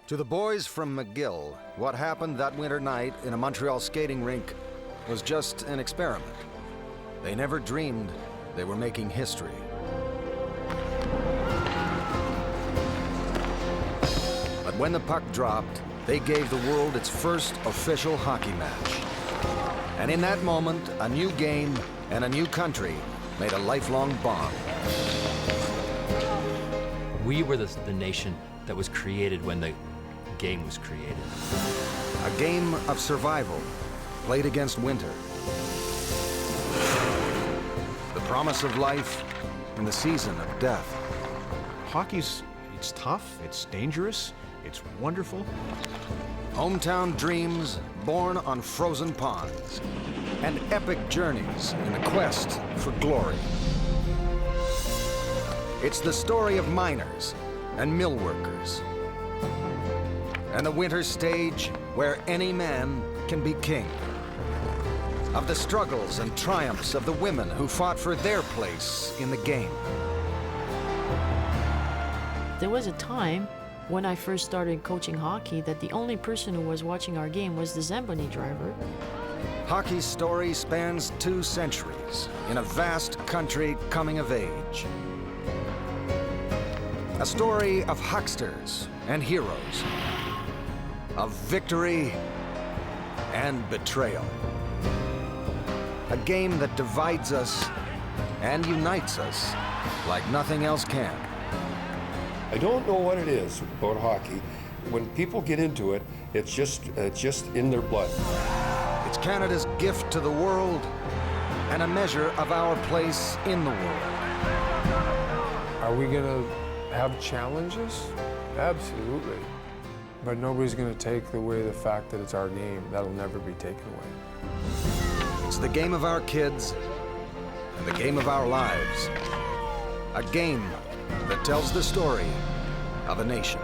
To the boys from McGill, what happened that winter night in a Montreal skating rink was just an experiment. They never dreamed they were making history. But when the puck dropped, they gave the world its first official hockey match. And in that moment, a new game and a new country made a lifelong bond. We were the nation that was created when the game was created. A game of survival, played against winter. The promise of life in the season of death. It's tough, it's dangerous, it's wonderful. Hometown dreams born on frozen ponds, and epic journeys in the quest for glory. It's the story of miners and mill workers, and the winter stage where any man can be king. Of the struggles and triumphs of the women who fought for their place in the game. There was a time when I first started coaching hockey that the only person who was watching our game was the Zamboni driver. Hockey's story spans 2 centuries in a vast country coming of age. A story of hucksters and heroes, of victory and betrayal. A game that divides us and unites us like nothing else can. I don't know what it is about hockey. When people get into it, it's just in their blood. It's Canada's gift to the world and a measure of our place in the world. Are we gonna have challenges? Absolutely. But nobody's gonna take away the fact that it's our game. That'll never be taken away. It's the game of our kids and the game of our lives. A game that tells the story of a nation.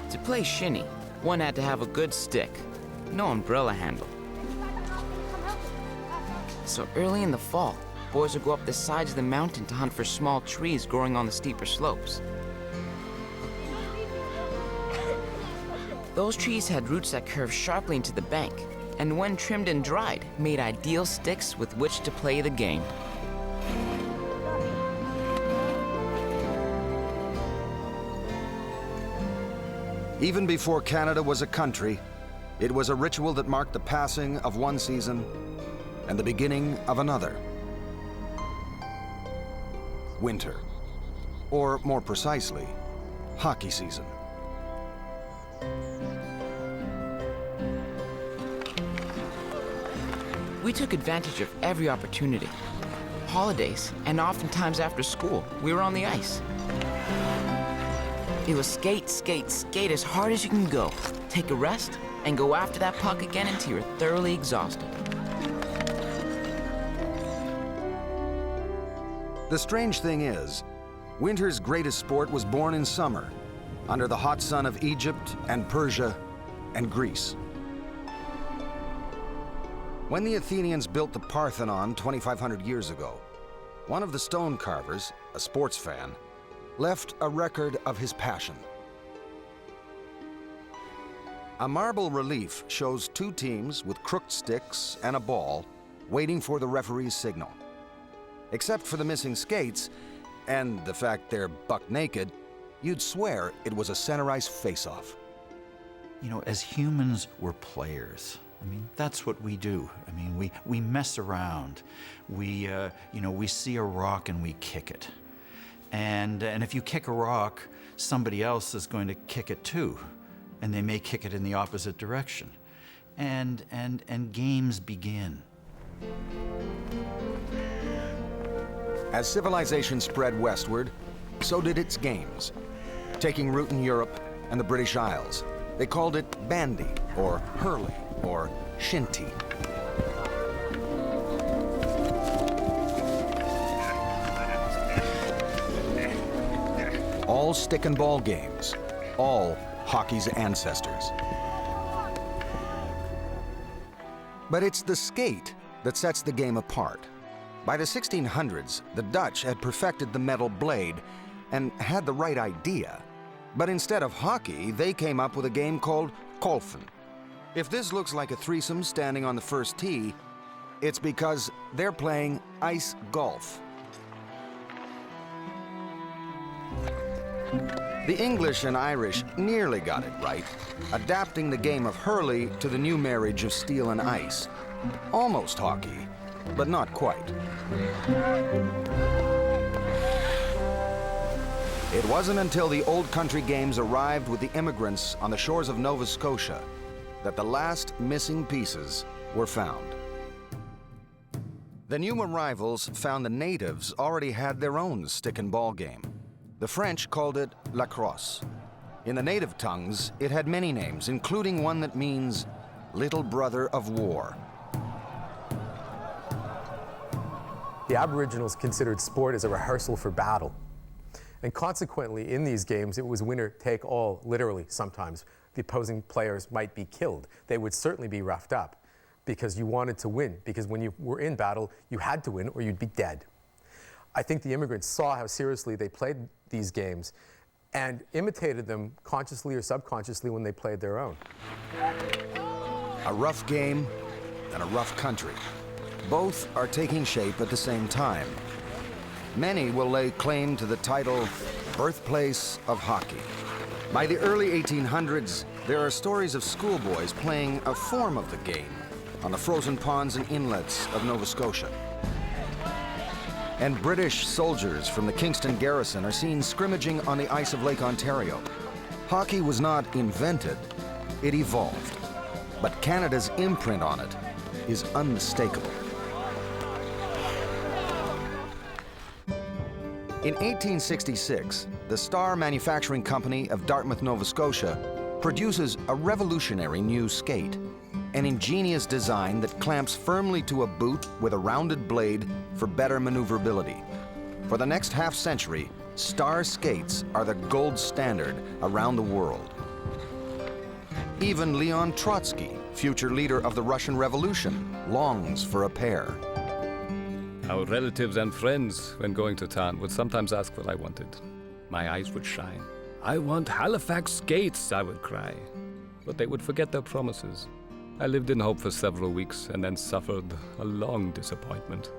To play shinny, one had to have a good stick, no umbrella handle. So early in the fall, boys would go up the sides of the mountain to hunt for small trees growing on the steeper slopes. Those trees had roots that curved sharply into the bank, and when trimmed and dried, made ideal sticks with which to play the game. Even before Canada was a country, it was a ritual that marked the passing of one season and the beginning of another. Winter, or more precisely, hockey season. We took advantage of every opportunity. Holidays, and oftentimes after school, we were on the ice. It was skate, skate, skate as hard as you can go, take a rest, and go after that puck again until you're thoroughly exhausted. The strange thing is, winter's greatest sport was born in summer, under the hot sun of Egypt and Persia and Greece. When the Athenians built the Parthenon 2,500 years ago, one of the stone carvers, a sports fan, left a record of his passion. A marble relief shows 2 teams with crooked sticks and a ball waiting for the referee's signal. Except for the missing skates and the fact they're buck naked, you'd swear it was a center ice face-off. You know, as humans, we're players. I mean, that's what we do. I mean, we mess around. We, we see a rock and we kick it. And if you kick a rock, somebody else is going to kick it too. And they may kick it in the opposite direction. And games begin. As civilization spread westward, so did its games. Taking root in Europe and the British Isles, they called it bandy, or hurley, or shinty. All stick and ball games, all hockey's ancestors. But it's the skate that sets the game apart. By the 1600s, the Dutch had perfected the metal blade and had the right idea. But instead of hockey, they came up with a game called golfen. If this looks like a threesome standing on the first tee, it's because they're playing ice golf. The English and Irish nearly got it right, adapting the game of hurley to the new marriage of steel and ice. Almost hockey, but not quite. It wasn't until the old country games arrived with the immigrants on the shores of Nova Scotia that the last missing pieces were found. The new arrivals found the natives already had their own stick and ball game. The French called it lacrosse. In the native tongues, it had many names, including one that means little brother of war. The Aboriginals considered sport as a rehearsal for battle. And consequently, in these games, it was winner take all, literally, sometimes. The opposing players might be killed. They would certainly be roughed up because you wanted to win, because when you were in battle, you had to win or you'd be dead. I think the immigrants saw how seriously they played these games and imitated them consciously or subconsciously when they played their own. A rough game and a rough country. Both are taking shape at the same time. Many will lay claim to the title birthplace of hockey. By the early 1800s, there are stories of schoolboys playing a form of the game on the frozen ponds and inlets of Nova Scotia. And British soldiers from the Kingston garrison are seen scrimmaging on the ice of Lake Ontario. Hockey was not invented, it evolved. But Canada's imprint on it is unmistakable. In 1866, the Star Manufacturing Company of Dartmouth, Nova Scotia, produces a revolutionary new skate, an ingenious design that clamps firmly to a boot with a rounded blade for better maneuverability. For the next half-century, Star skates are the gold standard around the world. Even Leon Trotsky, future leader of the Russian Revolution, longs for a pair. Our relatives and friends, when going to town, would sometimes ask what I wanted. My eyes would shine. "I want Halifax skates," I would cry. But they would forget their promises. I lived in hope for several weeks and then suffered a long disappointment.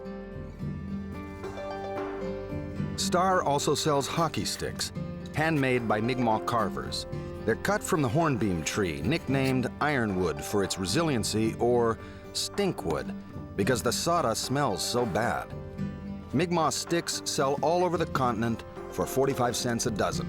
Star also sells hockey sticks, handmade by Mi'kmaq carvers. They're cut from the hornbeam tree, nicknamed ironwood for its resiliency, or stinkwood, because the sawdust smells so bad. Mi'kmaq sticks sell all over the continent for 45 cents a dozen.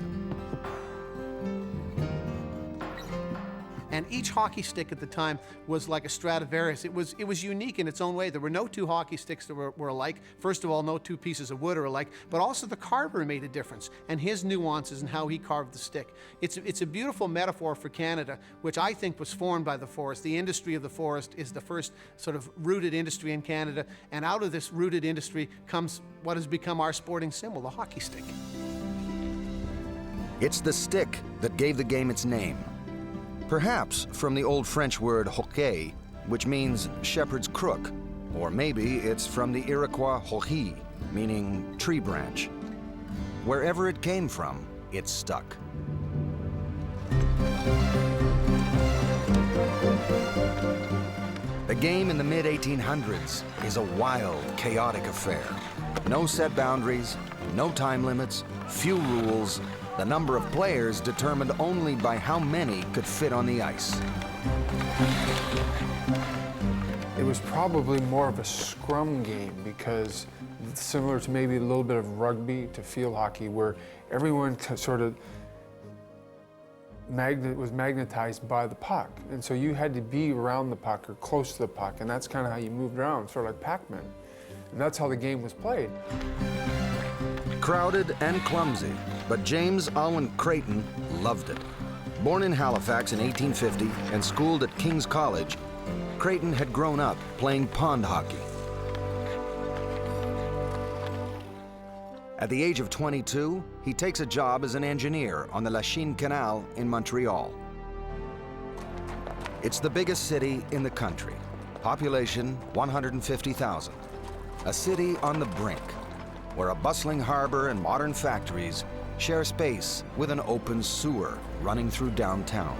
And each hockey stick at the time was like a Stradivarius. It was unique in its own way. There were no two hockey sticks that were alike. First of all, no two pieces of wood are alike, but also the carver made a difference, and his nuances and how he carved the stick. It's a beautiful metaphor for Canada, which I think was formed by the forest. The industry of the forest is the first sort of rooted industry in Canada, and out of this rooted industry comes what has become our sporting symbol, the hockey stick. It's the stick that gave the game its name. Perhaps from the old French word hoquet, which means shepherd's crook, or maybe it's from the Iroquois hohi, meaning tree branch. Wherever it came from, it stuck. The game in the mid-1800s is a wild, chaotic affair. No set boundaries, no time limits, few rules, the number of players determined only by how many could fit on the ice. It was probably more of a scrum game because it's similar to maybe a little bit of rugby to field hockey where everyone sort of was magnetized by the puck. And so you had to be around the puck or close to the puck, and that's kind of how you moved around, sort of like Pac-Man. And that's how the game was played. Crowded and clumsy, but James Alwyn Creighton loved it. Born in Halifax in 1850 and schooled at King's College, Creighton had grown up playing pond hockey. At the age of 22, he takes a job as an engineer on the Lachine Canal in Montreal. It's the biggest city in the country, population 150,000. A city on the brink, where a bustling harbor and modern factories share space with an open sewer running through downtown.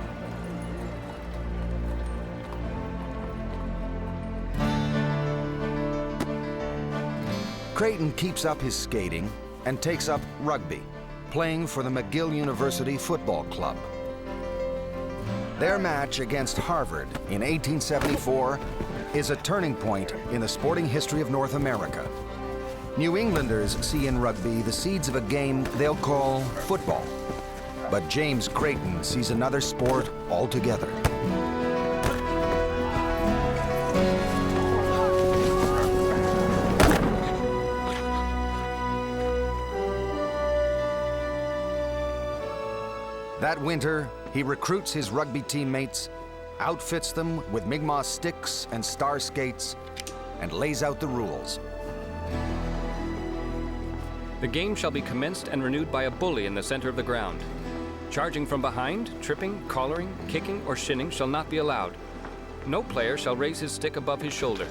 Creighton keeps up his skating and takes up rugby, playing for the McGill University Football Club. Their match against Harvard in 1874 is a turning point in the sporting history of North America. New Englanders see in rugby the seeds of a game they'll call football. But James Creighton sees another sport altogether. That winter, he recruits his rugby teammates, outfits them with Mi'kmaq sticks and star skates, and lays out the rules. The game shall be commenced and renewed by a bully in the center of the ground. Charging from behind, tripping, collaring, kicking, or shinning shall not be allowed. No player shall raise his stick above his shoulder.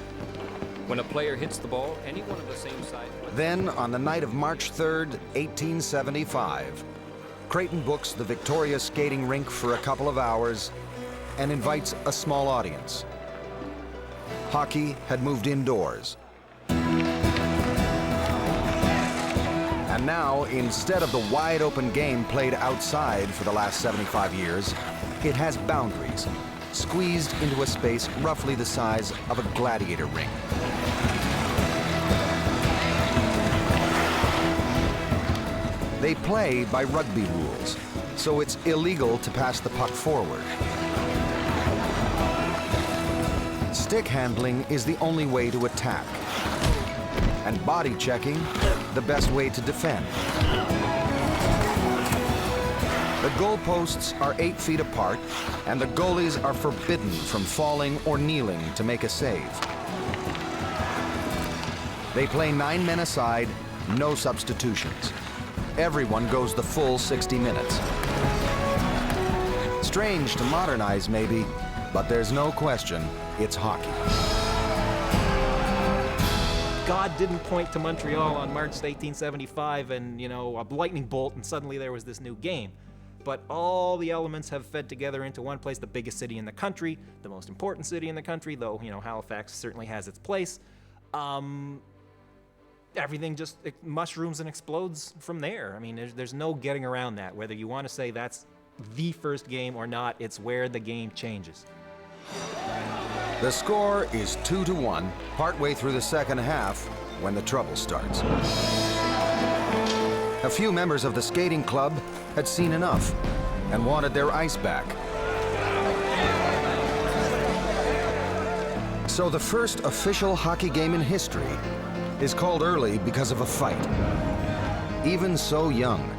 When a player hits the ball, anyone of the same side... Then, on the night of March 3rd, 1875, Creighton books the Victoria skating rink for a couple of hours and invites a small audience. Hockey had moved indoors. And now, instead of the wide-open game played outside for the last 75 years, it has boundaries, squeezed into a space roughly the size of a gladiator ring. They play by rugby rules, so it's illegal to pass the puck forward. Stick handling is the only way to attack, and body checking the best way to defend. The goalposts are 8 feet apart, and the goalies are forbidden from falling or kneeling to make a save. They play 9 men aside, no substitutions. Everyone goes the full 60 minutes. Strange to modernize, maybe, but there's no question it's hockey. God didn't point to Montreal on March 1875 and, a lightning bolt, and suddenly there was this new game. But all the elements have fed together into one place, the biggest city in the country, the most important city in the country, though, Halifax certainly has its place. Everything just mushrooms and explodes from there. I mean, there's no getting around that. Whether you want to say that's the first game or not, it's where the game changes. The score is 2-1, partway through the second half, when the trouble starts. A few members of the skating club had seen enough and wanted their ice back. So the first official hockey game in history is called early because of a fight. Even so young,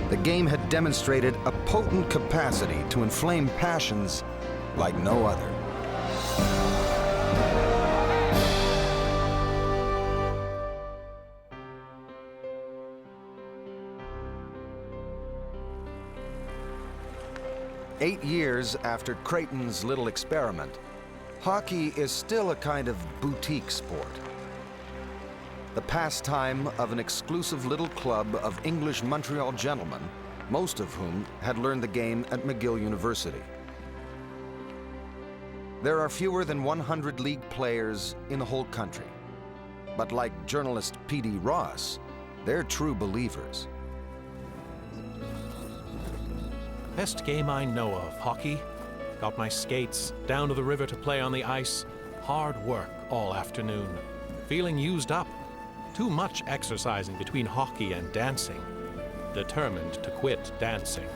the game had demonstrated a potent capacity to inflame passions like no other. Eight years after Creighton's little experiment, hockey is still a kind of boutique sport. The pastime of an exclusive little club of English Montreal gentlemen, most of whom had learned the game at McGill University. There are fewer than 100 league players in the whole country. But like journalist P.D. Ross, they're true believers. Best game I know of, hockey. got my skates, down to the river to play on the ice. Hard work all afternoon. Feeling used up. Too much exercising between hockey and dancing. Determined to quit dancing.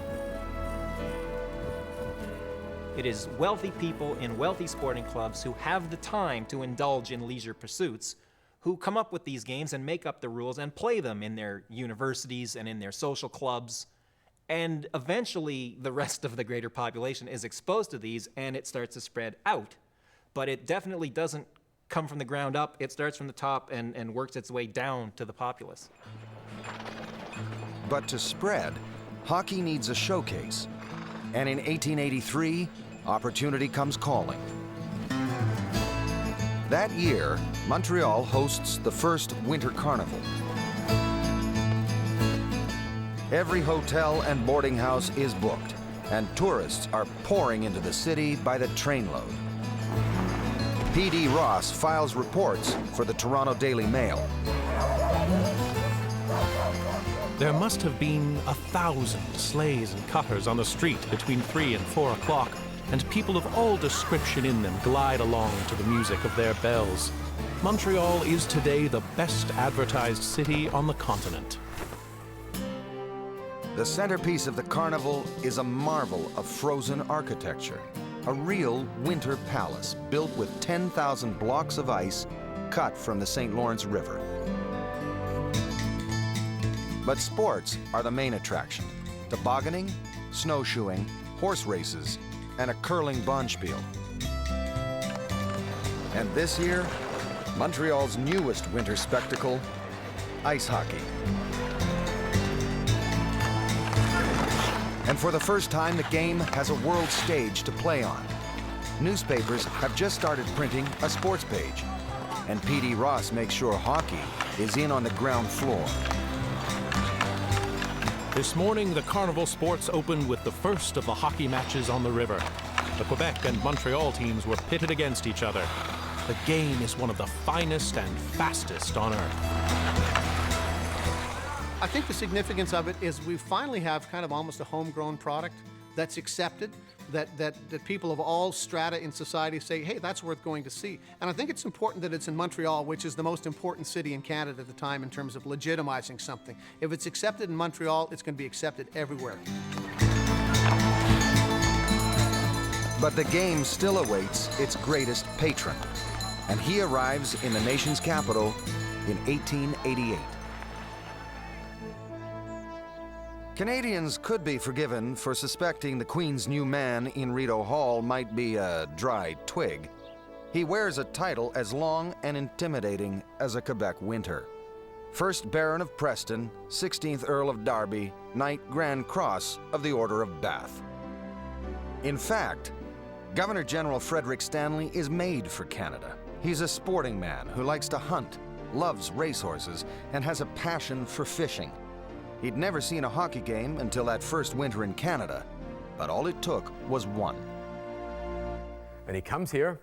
It is wealthy people in wealthy sporting clubs who have the time to indulge in leisure pursuits who come up with these games and make up the rules and play them in their universities and in their social clubs. And eventually, the rest of the greater population is exposed to these and it starts to spread out. But it definitely doesn't come from the ground up. It starts from the top and works its way down to the populace. But to spread, hockey needs a showcase. And in 1883, opportunity comes calling. That year, Montreal hosts the first winter carnival. Every hotel and boarding house is booked, and tourists are pouring into the city by the trainload. P.D. Ross files reports for the Toronto Daily Mail. There must have been 1,000 sleighs and cutters on the street between 3 and 4 o'clock, and people of all description in them glide along to the music of their bells. Montreal is today the best advertised city on the continent. The centerpiece of the carnival is a marvel of frozen architecture, a real winter palace built with 10,000 blocks of ice cut from the St. Lawrence River. But sports are the main attraction: tobogganing, snowshoeing, horse races, and a curling bonspiel. And this year, Montreal's newest winter spectacle, ice hockey. And for the first time, the game has a world stage to play on. Newspapers have just started printing a sports page, and P.D. Ross makes sure hockey is in on the ground floor. This morning, the carnival sports opened with the first of the hockey matches on the river. The Quebec and Montreal teams were pitted against each other. The game is one of the finest and fastest on earth. I think the significance of it is we finally have kind of almost a homegrown product that's accepted, that people of all strata in society say, hey, that's worth going to see. And I think it's important that it's in Montreal, which is the most important city in Canada at the time in terms of legitimizing something. If it's accepted in Montreal, it's going to be accepted everywhere. But the game still awaits its greatest patron, and he arrives in the nation's capital in 1888. Canadians could be forgiven for suspecting the Queen's new man in Rideau Hall might be a dry twig. He wears a title as long and intimidating as a Quebec winter. 1st Baron of Preston, 16th Earl of Derby, Knight Grand Cross of the Order of Bath. In fact, Governor General Frederick Stanley is made for Canada. He's a sporting man who likes to hunt, loves racehorses, and has a passion for fishing. He'd never seen a hockey game until that first winter in Canada, but all it took was one. And he comes here,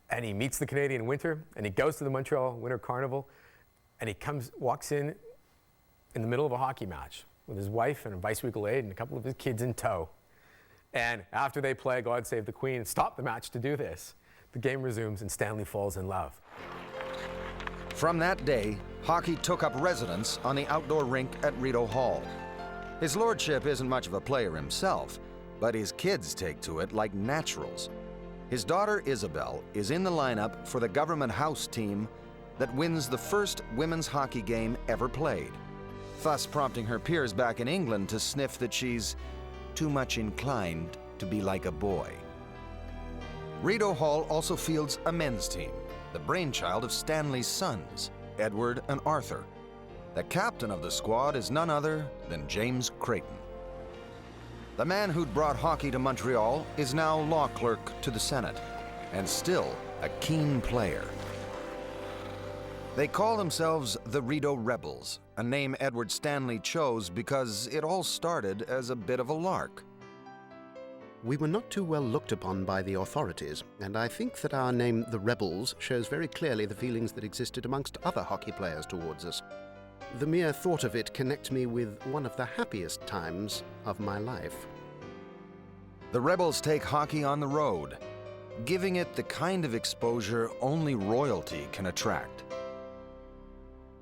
and he meets the Canadian winter, and he goes to the Montreal Winter Carnival, and he walks in the middle of a hockey match with his wife and a bicycle aid and a couple of his kids in tow. And after they play God Save the Queen and stop the match to do this, the game resumes and Stanley falls in love. From that day, hockey took up residence on the outdoor rink at Rideau Hall. His lordship isn't much of a player himself, but his kids take to it like naturals. His daughter Isabel is in the lineup for the government house team that wins the first women's hockey game ever played, thus prompting her peers back in England to sniff that she's too much inclined to be like a boy. Rideau Hall also fields a men's team, the brainchild of Stanley's sons, Edward and Arthur. The captain of the squad is none other than James Creighton. The man who'd brought hockey to Montreal is now law clerk to the Senate, and still a keen player. They call themselves the Rideau Rebels, a name Edward Stanley chose because it all started as a bit of a lark. We were not too well looked upon by the authorities, and I think that our name, the Rebels, shows very clearly the feelings that existed amongst other hockey players towards us. The mere thought of it connects me with one of the happiest times of my life. The Rebels take hockey on the road, giving it the kind of exposure only royalty can attract.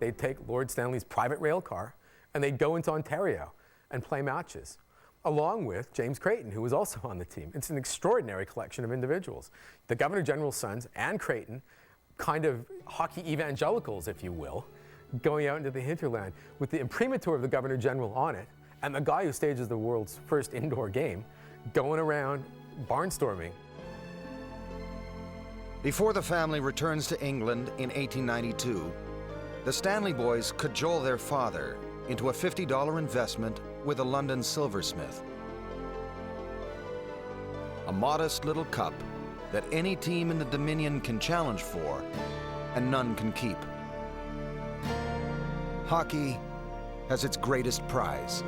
They'd take Lord Stanley's private rail car and they'd go into Ontario and play matches, along with James Creighton, who was also on the team. It's an extraordinary collection of individuals. The Governor General's sons and Creighton, kind of hockey evangelicals, if you will, going out into the hinterland with the imprimatur of the Governor General on it, and the guy who stages the world's first indoor game, going around barnstorming. Before the family returns to England in 1892, the Stanley boys cajole their father into a $50 investment with a London silversmith. A modest little cup that any team in the Dominion can challenge for, and none can keep. Hockey has its greatest prize.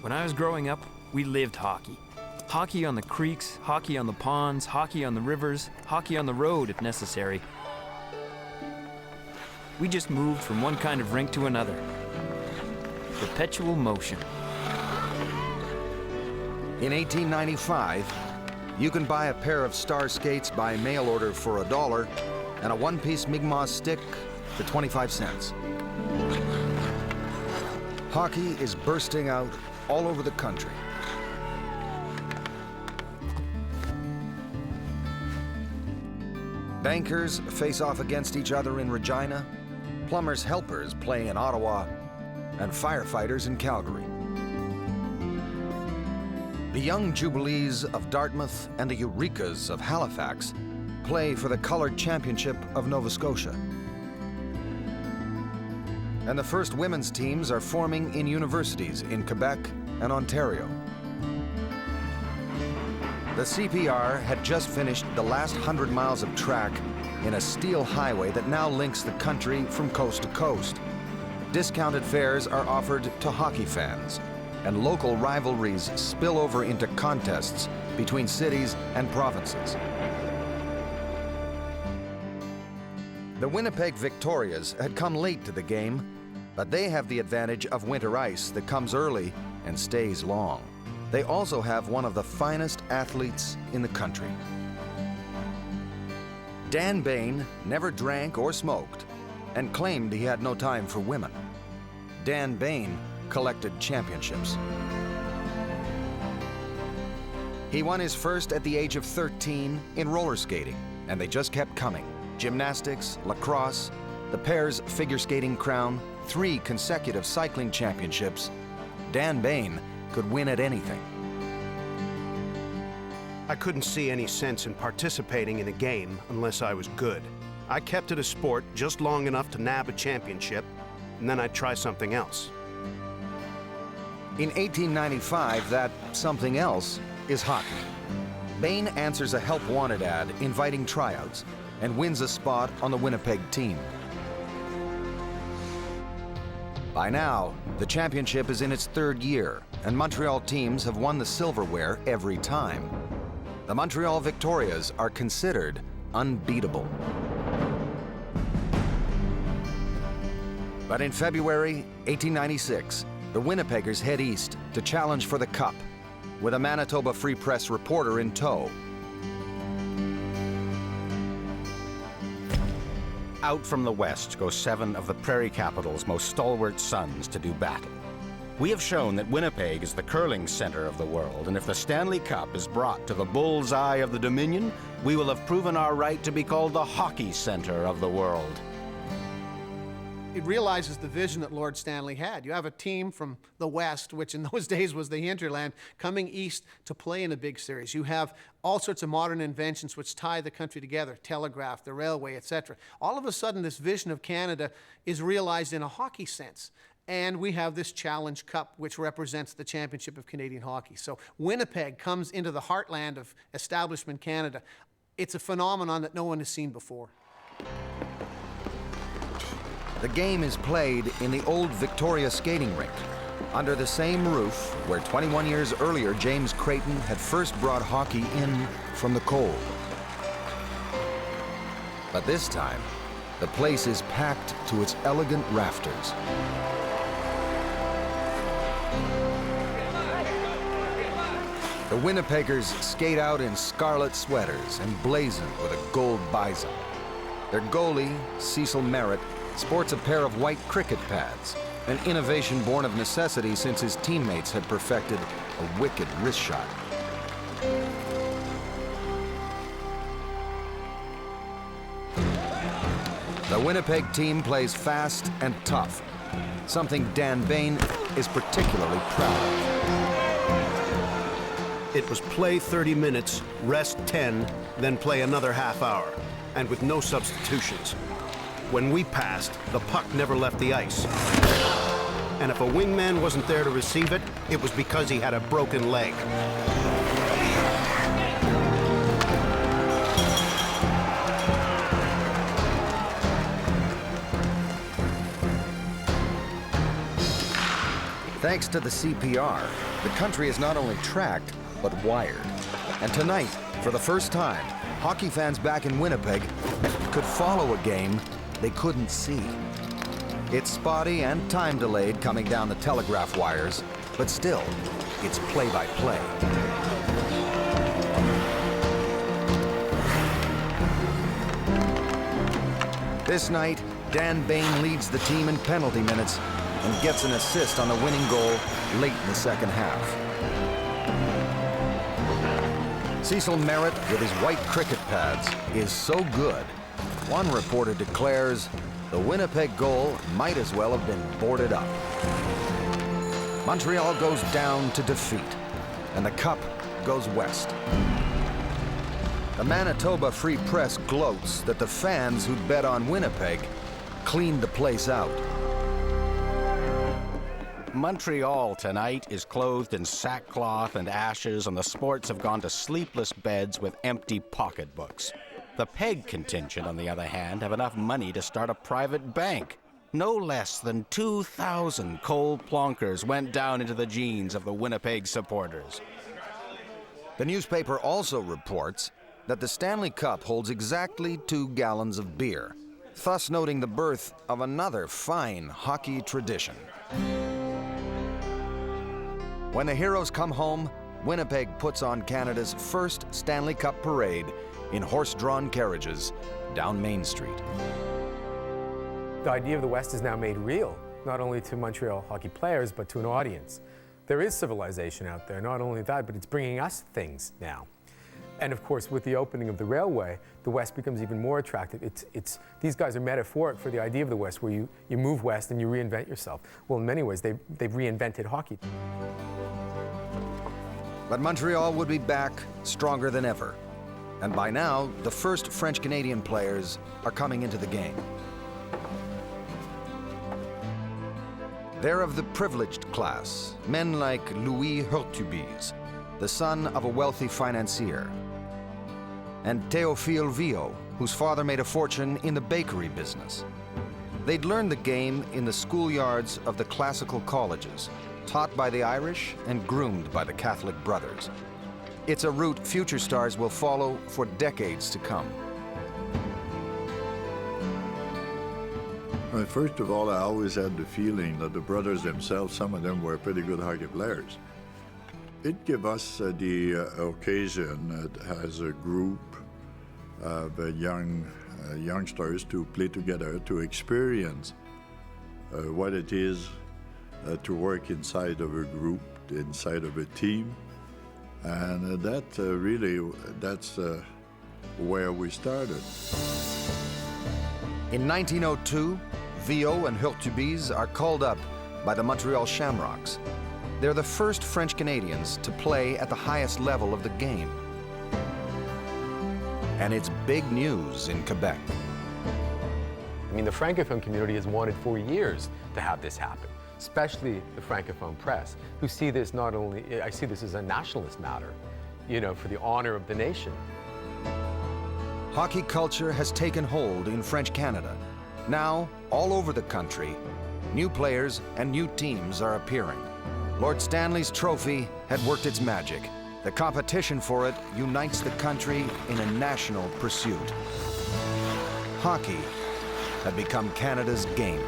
When I was growing up, we lived hockey. Hockey on the creeks, hockey on the ponds, hockey on the rivers, hockey on the road if necessary. We just moved from one kind of rink to another. Perpetual motion. In 1895, you can buy a pair of Star skates by mail order for $1 and a one-piece Mi'kmaq stick for 25 cents. Hockey is bursting out all over the country. Bankers face off against each other in Regina, plumbers' helpers play in Ottawa, and firefighters in Calgary. The young Jubilees of Dartmouth and the Eurekas of Halifax play for the Colored Championship of Nova Scotia. And the first women's teams are forming in universities in Quebec and Ontario. The CPR had just finished the last 100 miles of track in a steel highway that now links the country from coast to coast. Discounted fares are offered to hockey fans, and local rivalries spill over into contests between cities and provinces. The Winnipeg Victorias had come late to the game, but they have the advantage of winter ice that comes early and stays long. They also have one of the finest athletes in the country. Dan Bain never drank or smoked and claimed he had no time for women. Dan Bain collected championships. He won his first at the age of 13 in roller skating, and they just kept coming. Gymnastics, lacrosse, the pair's figure skating crown, 3 consecutive cycling championships. Dan Bain could win at anything. I couldn't see any sense in participating in a game unless I was good. I kept it a sport just long enough to nab a championship, and then I'd try something else. In 1895, that something else is hockey. Bain answers a help wanted ad inviting tryouts and wins a spot on the Winnipeg team. By now, the championship is in its 3rd year, and Montreal teams have won the silverware every time. The Montreal Victorias are considered unbeatable. But in February 1896, the Winnipeggers head east to challenge for the Cup, with a Manitoba Free Press reporter in tow. Out from the west go 7 of the prairie capital's most stalwart sons to do battle. We have shown that Winnipeg is the curling center of the world, and if the Stanley Cup is brought to the bull's eye of the Dominion, we will have proven our right to be called the hockey center of the world. It realizes the vision that Lord Stanley had. You have a team from the West, which in those days was the hinterland, coming east to play in a big series. You have all sorts of modern inventions which tie the country together, telegraph, the railway, etc. All of a sudden, this vision of Canada is realized in a hockey sense. And we have this Challenge Cup, which represents the championship of Canadian hockey. So Winnipeg comes into the heartland of establishment Canada. It's a phenomenon that no one has seen before. The game is played in the old Victoria skating rink, under the same roof where 21 years earlier James Creighton had first brought hockey in from the cold. But this time, the place is packed to its elegant rafters. The Winnipeggers skate out in scarlet sweaters and blazoned with a gold bison. Their goalie, Cecil Merritt, sports a pair of white cricket pads, an innovation born of necessity since his teammates had perfected a wicked wrist shot. The Winnipeg team plays fast and tough, something Dan Bain is particularly proud of. It was play 30 minutes, rest 10, then play another half hour, and with no substitutions. When we passed, the puck never left the ice. And if a wingman wasn't there to receive it, it was because he had a broken leg. Thanks to the CPR, the country is not only tracked, but wired. And tonight, for the first time, hockey fans back in Winnipeg could follow a game they couldn't see. It's spotty and time delayed coming down the telegraph wires, but still, it's play-by-play. This night, Dan Bain leads the team in penalty minutes and gets an assist on the winning goal late in the second half. Cecil Merritt, with his white cricket pads, is so good. One reporter declares the Winnipeg goal might as well have been boarded up. Montreal goes down to defeat, and the cup goes west. The Manitoba Free Press gloats that the fans who'd bet on Winnipeg cleaned the place out. Montreal tonight is clothed in sackcloth and ashes, and the sports have gone to sleepless beds with empty pocketbooks. The Peg contingent, on the other hand, have enough money to start a private bank. No less than 2,000 cold plonkers went down into the jeans of the Winnipeg supporters. The newspaper also reports that the Stanley Cup holds exactly 2 gallons of beer, thus noting the birth of another fine hockey tradition. When the heroes come home, Winnipeg puts on Canada's first Stanley Cup parade in horse-drawn carriages down Main Street. The idea of the West is now made real, not only to Montreal hockey players, but to an audience. There is civilization out there. Not only that, but it's bringing us things now. And of course, with the opening of the railway, the West becomes even more attractive. These guys are metaphoric for the idea of the West, where you move west and you reinvent yourself. Well, in many ways, they've reinvented hockey. But Montreal would be back stronger than ever. And by now, the first French-Canadian players are coming into the game. They're of the privileged class, men like Louis Hurtubise, the son of a wealthy financier, and Théophile Viau, whose father made a fortune in the bakery business. They'd learned the game in the schoolyards of the classical colleges, taught by the Irish and groomed by the Catholic brothers. It's a route future stars will follow for decades to come. Well, first of all, I always had the feeling that the brothers themselves, some of them were pretty good hockey players. It gave us the occasion as a group of youngsters to play together, to experience what it is to work inside of a group, inside of a team. And that's where we started. In 1902, Viau and Hurtubise are called up by the Montreal Shamrocks. They're the first French Canadians to play at the highest level of the game. And it's big news in Quebec. I mean, the Francophone community has wanted for years to have this happen, especially the Francophone press, who see this not only, I see this as a nationalist matter, for the honor of the nation. Hockey culture has taken hold in French Canada. Now, all over the country, new players and new teams are appearing. Lord Stanley's trophy had worked its magic. The competition for it unites the country in a national pursuit. hockey had become Canada's game.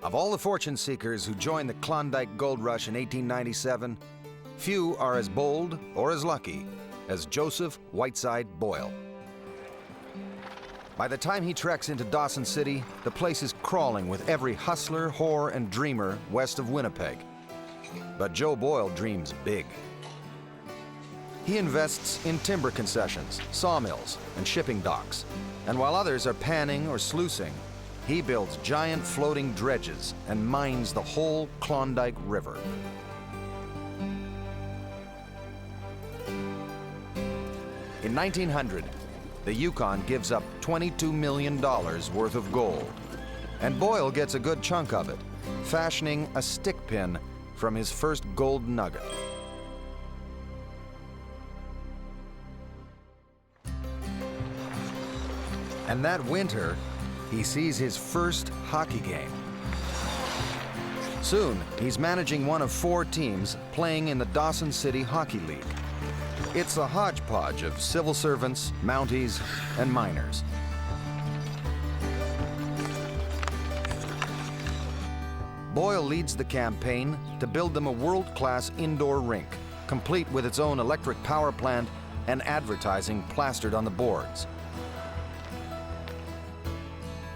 Of all the fortune seekers who joined the Klondike Gold Rush in 1897, few are as bold or as lucky as Joseph Whiteside Boyle. By the time he treks into Dawson City, the place is crawling with every hustler, whore, and dreamer west of Winnipeg. But Joe Boyle dreams big. He invests in timber concessions, sawmills, and shipping docks. And while others are panning or sluicing, he builds giant floating dredges and mines the whole Klondike River. In 1900, the Yukon gives up $22 million worth of gold. And Boyle gets a good chunk of it, fashioning a stick pin from his first gold nugget. And that winter, he sees his first hockey game. Soon, he's managing one of 4 teams playing in the Dawson City Hockey League. It's a hodgepodge of civil servants, Mounties, and miners. Boyle leads the campaign to build them a world-class indoor rink, complete with its own electric power plant and advertising plastered on the boards.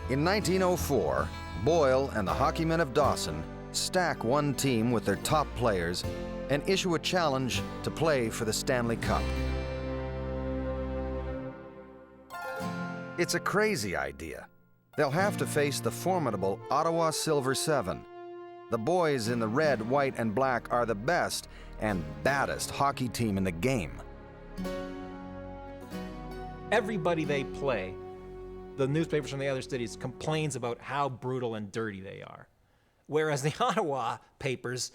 In 1904, Boyle and the Hockeymen of Dawson stack one team with their top players and issue a challenge to play for the Stanley Cup. It's a crazy idea. They'll have to face the formidable Ottawa Silver Seven. The boys in the red, white, and black are the best and baddest hockey team in the game. Everybody they play, the newspapers from the other cities complains about how brutal and dirty they are. Whereas the Ottawa papers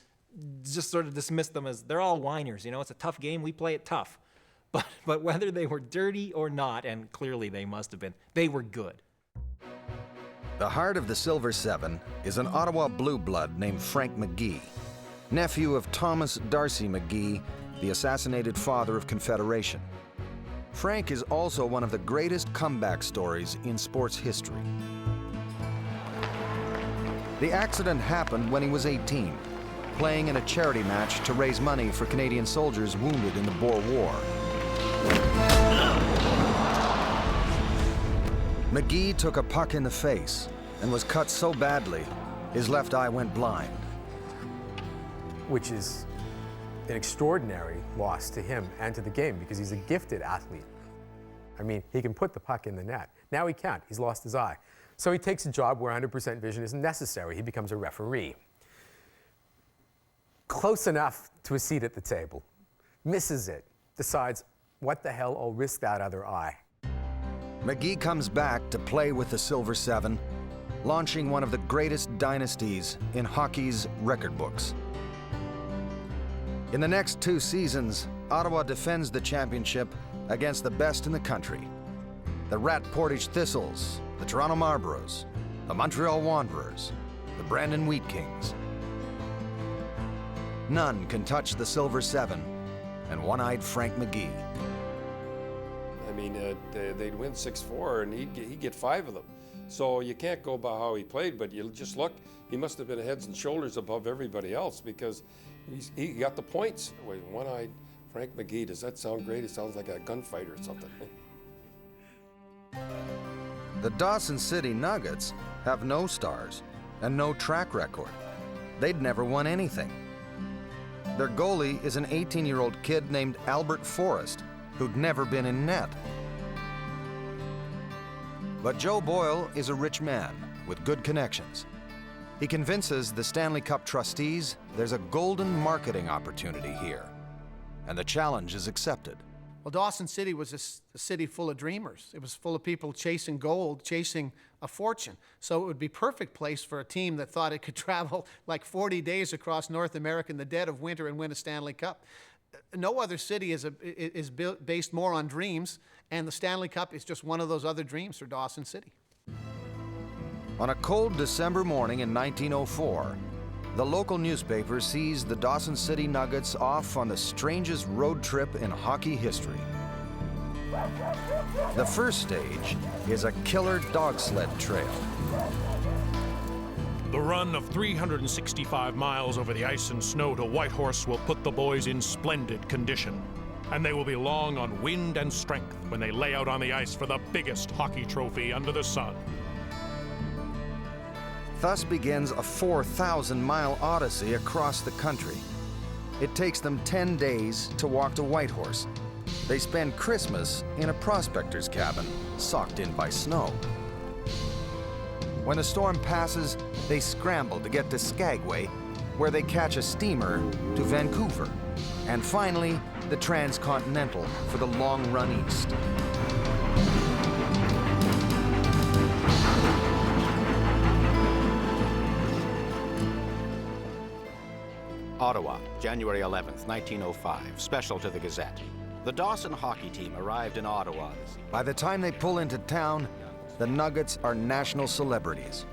just sort of dismiss them as they're all whiners. You know, it's a tough game, we play it tough. But whether they were dirty or not, and clearly they must have been, they were good. The heart of the Silver Seven is an Ottawa blue blood named Frank McGee, nephew of Thomas Darcy McGee, the assassinated father of Confederation. Frank is also one of the greatest comeback stories in sports history. The accident happened when he was 18, playing in a charity match to raise money for Canadian soldiers wounded in the Boer War. McGee took a puck in the face and was cut so badly, his left eye went blind. Which is an extraordinary loss to him and to the game because he's a gifted athlete. I mean, he can put the puck in the net. Now he can't. He's lost his eye. So he takes a job where 100% vision isn't necessary. He becomes a referee. Close enough to a seat at the table. Misses it. Decides, what the hell, I'll risk that other eye. McGee comes back to play with the Silver Seven, launching one of the greatest dynasties in hockey's record books. In the next 2 seasons, Ottawa defends the championship against the best in the country. The Rat Portage Thistles, the Toronto Marlboros, the Montreal Wanderers, the Brandon Wheat Kings. None can touch the Silver Seven and one-eyed Frank McGee. I mean, they'd win 6-4 and he'd get 5 of them. So you can't go by how he played, but you just look, he must have been heads and shoulders above everybody else because he got the points. Wait, one-eyed Frank McGee, does that sound great? It sounds like a gunfighter or something. The Dawson City Nuggets have no stars and no track record. They'd never won anything. Their goalie is an 18-year-old kid named Albert Forrest, who'd never been in net. But Joe Boyle is a rich man with good connections. He convinces the Stanley Cup trustees there's a golden marketing opportunity here, and the challenge is accepted. Well, Dawson City was a city full of dreamers. It was full of people chasing gold, chasing a fortune. So it would be a perfect place for a team that thought it could travel like 40 days across North America in the dead of winter and win a Stanley Cup. No other city is based more on dreams, and the Stanley Cup is just one of those other dreams for Dawson City. On a cold December morning in 1904, the local newspaper sees the Dawson City Nuggets off on the strangest road trip in hockey history. The first stage is a killer dog sled trail. The run of 365 miles over the ice and snow to Whitehorse will put the boys in splendid condition, and they will be long on wind and strength when they lay out on the ice for the biggest hockey trophy under the sun. Thus begins a 4,000-mile odyssey across the country. It takes them 10 days to walk to Whitehorse. They spend Christmas in a prospector's cabin, socked in by snow. When the storm passes, they scramble to get to Skagway, where they catch a steamer to Vancouver, and finally, the transcontinental for the long run east. Ottawa, January 11th, 1905, special to the Gazette. The Dawson hockey team arrived in Ottawa. By the time they pull into town, the Nuggets are national celebrities.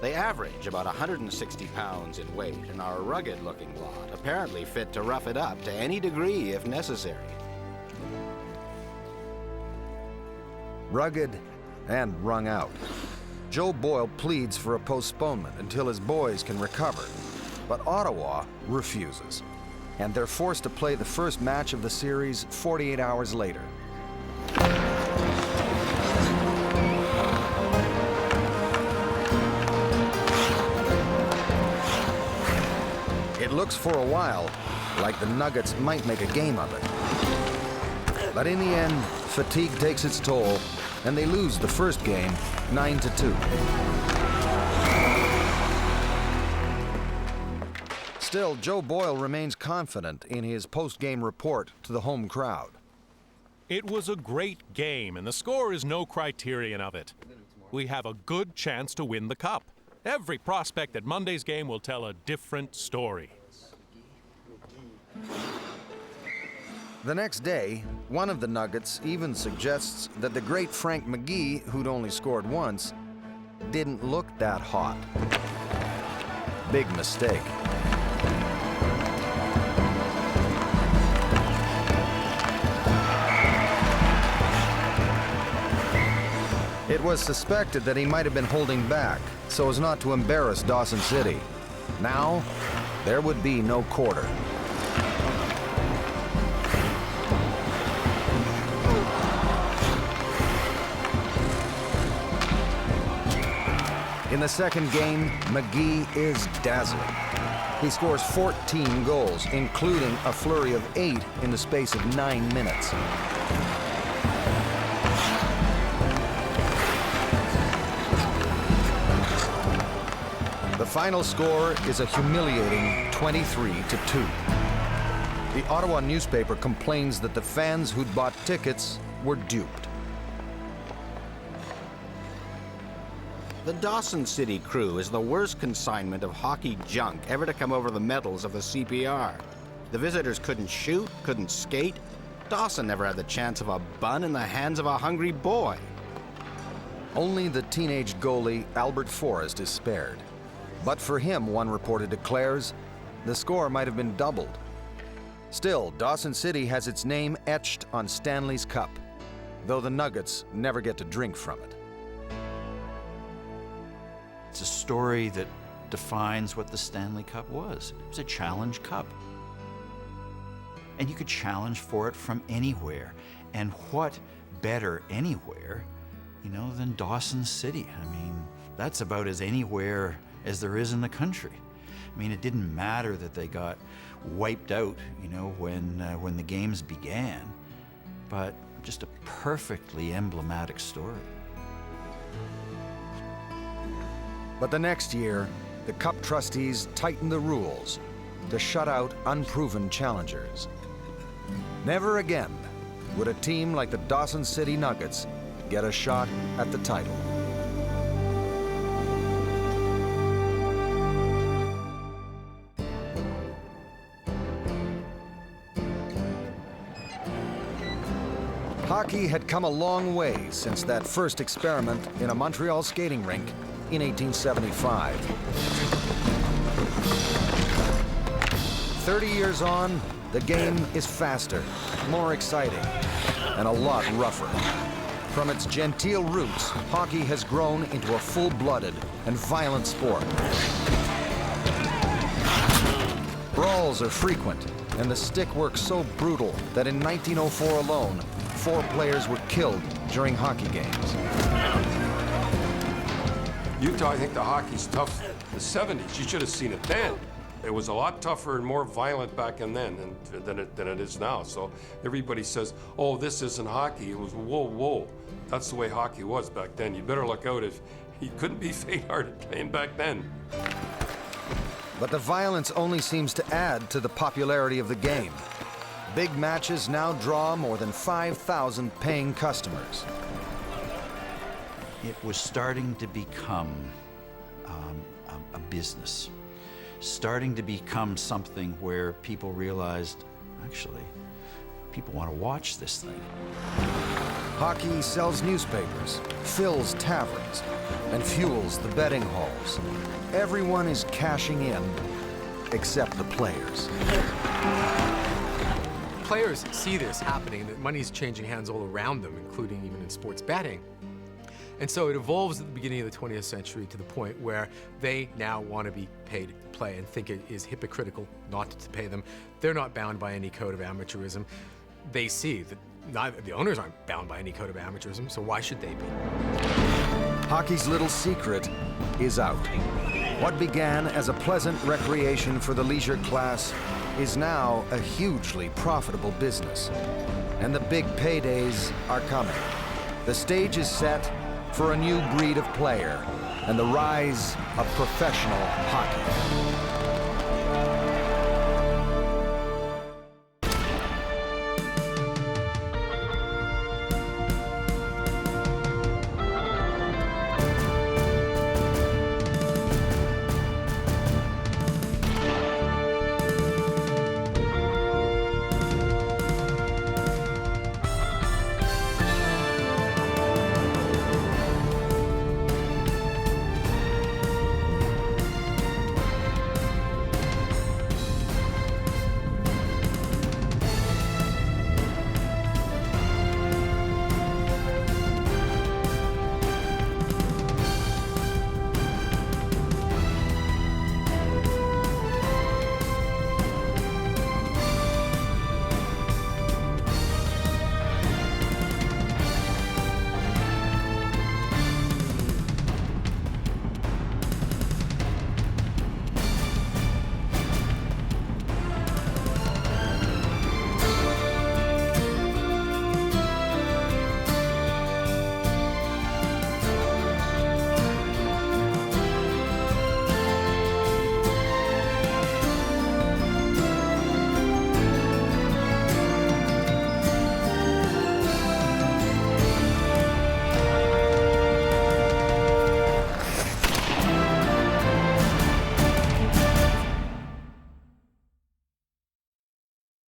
They average about 160 pounds in weight and are a rugged-looking lot, apparently fit to rough it up to any degree if necessary. Rugged and wrung out. Joe Boyle pleads for a postponement until his boys can recover, but Ottawa refuses, and they're forced to play the first match of the series 48 hours later. It looks for a while like the Nuggets might make a game of it. But in the end, fatigue takes its toll, and they lose the first game 9-2. Still, Joe Boyle remains confident in his post-game report to the home crowd. It was a great game, and the score is no criterion of it. We have a good chance to win the cup. Every prospect at Monday's game will tell a different story. The next day, one of the Nuggets even suggests that the great Frank McGee, who'd only scored once, didn't look that hot. Big mistake. It was suspected that he might have been holding back so as not to embarrass Dawson City. Now, there would be no quarter. In the second game, McGee is dazzling. He scores 14 goals, including a flurry of 8 in the space of 9 minutes. The final score is a humiliating 23-2. The Ottawa newspaper complains that the fans who'd bought tickets were duped. The Dawson City crew is the worst consignment of hockey junk ever to come over the metals of the CPR. The visitors couldn't shoot, couldn't skate. Dawson never had the chance of a bun in the hands of a hungry boy. Only the teenage goalie, Albert Forrest, is spared. But for him, one reporter declares, the score might have been doubled. Still, Dawson City has its name etched on Stanley's Cup, though the Nuggets never get to drink from it. It's a story that defines what the Stanley Cup was. It was a challenge cup. And you could challenge for it from anywhere. And what better anywhere, than Dawson City? I mean, that's about as anywhere as there is in the country. I mean, it didn't matter that they got wiped out, when the games began, but just a perfectly emblematic story. But the next year, the Cup trustees tightened the rules to shut out unproven challengers. Never again would a team like the Dawson City Nuggets get a shot at the title. Hockey had come a long way since that first experiment in a Montreal skating rink in 1875. 30 years on, the game is faster, more exciting, and a lot rougher. From its genteel roots, hockey has grown into a full-blooded and violent sport. Brawls are frequent, and the stick work so brutal that in 1904 alone, 4 players were killed during hockey games. Utah, I think the hockey's tough. The 70s, you should have seen it then. It was a lot tougher and more violent back in then than it is now. So everybody says, oh, this isn't hockey. It was whoa, whoa. That's the way hockey was back then. You better look out if you couldn't be faint-hearted playing back then. But the violence only seems to add to the popularity of the game. Big matches now draw more than 5,000 paying customers. It was starting to become a business, starting to become something where people realized, actually, people want to watch this thing. Hockey sells newspapers, fills taverns, and fuels the betting halls. Everyone is cashing in, except the players. Players see this happening, that money's changing hands all around them, including even in sports betting. And so it evolves at the beginning of the 20th century to the point where they now want to be paid to play and think it is hypocritical not to pay them. They're not bound by any code of amateurism. They see that the owners aren't bound by any code of amateurism, so why should they be? Hockey's little secret is out. What began as a pleasant recreation for the leisure class is now a hugely profitable business. And the big paydays are coming. The stage is set for a new breed of player and the rise of professional hockey.